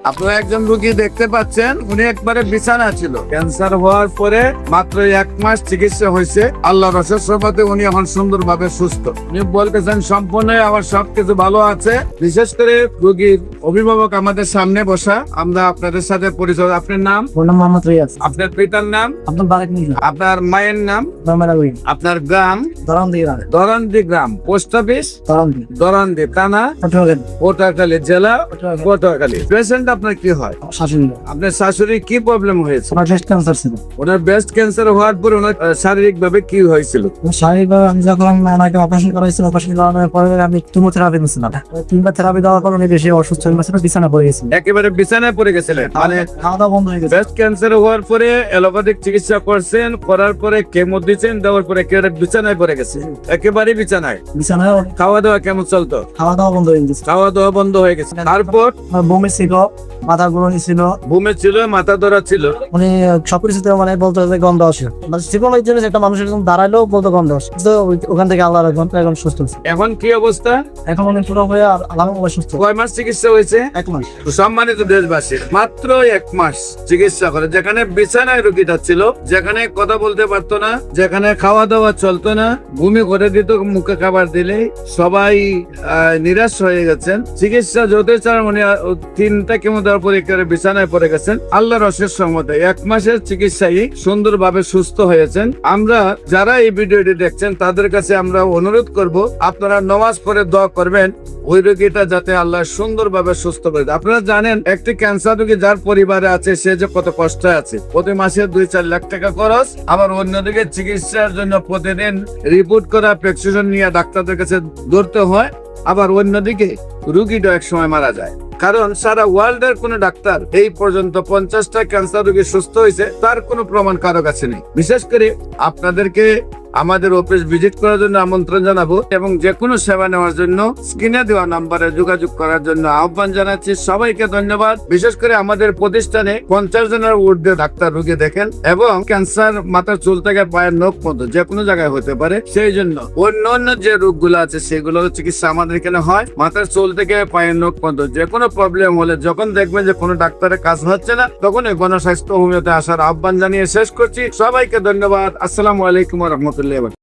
আপনারা একজন রোগী দেখতে পাচ্ছেন, উনি একবারে বিছানা ছিল। ক্যান্সার হওয়ার পরে মাত্র 1 মাস চিকিৎসা হয়েছে। আল্লাহর অশেষ রহমতে উনি এখন সুন্দরভাবে সুস্থ। উনি বলতেছেন সম্পূর্ণ আমার সবকিছু ভালো আছে। বিশেষ করে রোগীর অভিভাবক আমাদের সামনে বসা। আমরা আপনাদের সাথে পরিচয়। আপনার নাম? মোহাম্মদ রিয়াজ। আপনার পিতার নাম? আপনার বারেক মির্জা। আপনার মায়ের নাম? মোহাম্মদ আপনার গ্রাম? দরান্দি দরান্দি গ্রাম। Post office? দরান্দি দরান্দি থানা? পটুয়াখালী জেলা? পটুয়াখালী। পেশেন্ট আপনার কি হয়? শাশুড়ি। আপনার শাশুড়ি কি প্রবলেম হয়েছে? আমার ব্রেস্ট ক্যান্সার ছিল। ওনার ব্রেস্ট ক্যান্সার হওয়ার পর ওনার শারীরিক ভাবে কি হয়েছিল? শারীরিকভাবে আমি যখন ওনাকে অপারেশন করাইছিল, অপারেশন করানোর পরে আমি কেমোথেরাপি নিয়েছিলাম। 3বার থেরাপি দেওয়ার পর উনি বেশি অসুস্থ হয়ে গেছিল, বিছানা পড়ে গেছিল। একেবারে বিছানায় পড়ে গেছিলেন? মানে খাওয়া দাওয়া বন্ধ হয়ে গেছে। ব্রেস্ট ক্যান্সার হওয়ার পরে অ্যালোপ্যাথিক চিকিৎসা করছেন, করার পরে কেমো দিয়েছেন, দেওয়ার পরে একেবারে বিছানায় পড়ে গেছে। একেবারে বিছানায়। বিছানায় খাওয়া দাওয়া কেমন চলতো? খাওয়া দাওয়া বন্ধ হয়ে গেছে। খাওয়া দাওয়া বন্ধ হয়ে গেছে। তারপর আমার বমি ছিল, মাথা ঘুরনি ছিল, ঘুমে ছিল, মাথা ধরা ছিল। উনি সবকিছুতে মানে বলতে হবে গন্ধ আসে। মানে জীবন এই জিনিস একটা মানুষের যখন দাঁড়াইলেও বলতে গন্ধ আসে। তো ওখান থেকে আল্লাহ এখন সুস্থ হচ্ছে। এখন কি অবস্থা? এখন উনি পুরো হয়ে আলহামদুলিল্লাহ সুস্থ। কয় মাস চিকিৎসা হয়েছে? 1 মাস। সম্মানিত দেশবাসী, মাত্র 1 মাস চিকিৎসা করে, যেখানে বিছানায় রোগীটা ছিল, যেখানে কথা বলতে পারতো না, যেখানে খাওয়া দাওয়া চলতো না, বমি করে দিত মুখে খাবার দিলেই, সবাই নিরাশ হয়ে গেছেন। চিকিৎসা যতই চান উনি 3টা কেমো দেওয়ার পরে একেবারে বিছানায় পড়ে গেছেন। আল্লাহর অশেষ রহমতে 1 মাসের চিকিৎসায় সুন্দরভাবে সুস্থ হয়েছেন। আমরা যারা এই ভিডিওটি দেখছেন তাদের কাছে আমরা অনুরোধ করব, আপনারা নামাজ পড়ে দোয়া করবেন ওই রোগীটা যাতে আল্লাহ সুন্দরভাবে সুস্থ করে দেয়। আপনারা জানেন একটি ক্যান্সার রোগী যার পরিবারে আছে সে যে কত কষ্ট আছে। প্রতি মাসে 2-4 লাখ টাকা খরচ, আবার অন্যদিকে চিকিৎসার জন্য প্রতিদিন রিপোর্ট করা, প্রেসক্রিপশন নিয়ে ডাক্তারদের কাছে দৌড়তে হয়। আবার অন্যদিকে রোগীটা এক সময় মারা যায়। কারণ সারা ওয়ার্ল্ডের কোন ডাক্তার এই পর্যন্ত 50টা ক্যান্সার রোগী সুস্থ হয়েছে তার কোনো প্রমাণ কারো কাছে নেই। বিশেষ করে আপনাদেরকে আমাদের অফিস ভিজিট করার জন্য আমন্ত্রণ জানাবো এবং যে কোনো সেবা নেওয়ার জন্য স্ক্রিনে দেওয়া নাম্বারে যোগাযোগ করার জন্য আহ্বান জানাচ্ছি। সবাইকে ধন্যবাদ। বিশেষ করে আমাদের প্রতিষ্ঠানে 50 জনের ঊর্ধ্বে ডাক্তার রোগী দেখেন এবং ক্যান্সার মাথার চুল থেকে পায়ের নখ পর্যন্ত যে কোনো জায়গায় হতে পারে। সেই জন্য অন্য যে রোগগুলো আছে সেগুলোর চিকিৎসা আমাদের এখানে হয়। মাথার চুল থেকে পায়ের নখ পর্যন্ত যে কোনো প্রবলেম হলে, যখন দেখবেন যে কোনো ডাক্তারের কাজ হচ্ছে না, তখন গণস্বাস্থ্য হোমিওতে আসার আহ্বান জানিয়ে শেষ করছি। সবাইকে ধন্যবাদ। আসসালামু আলাইকুম ওয়া রাহমাতুল্লাহি।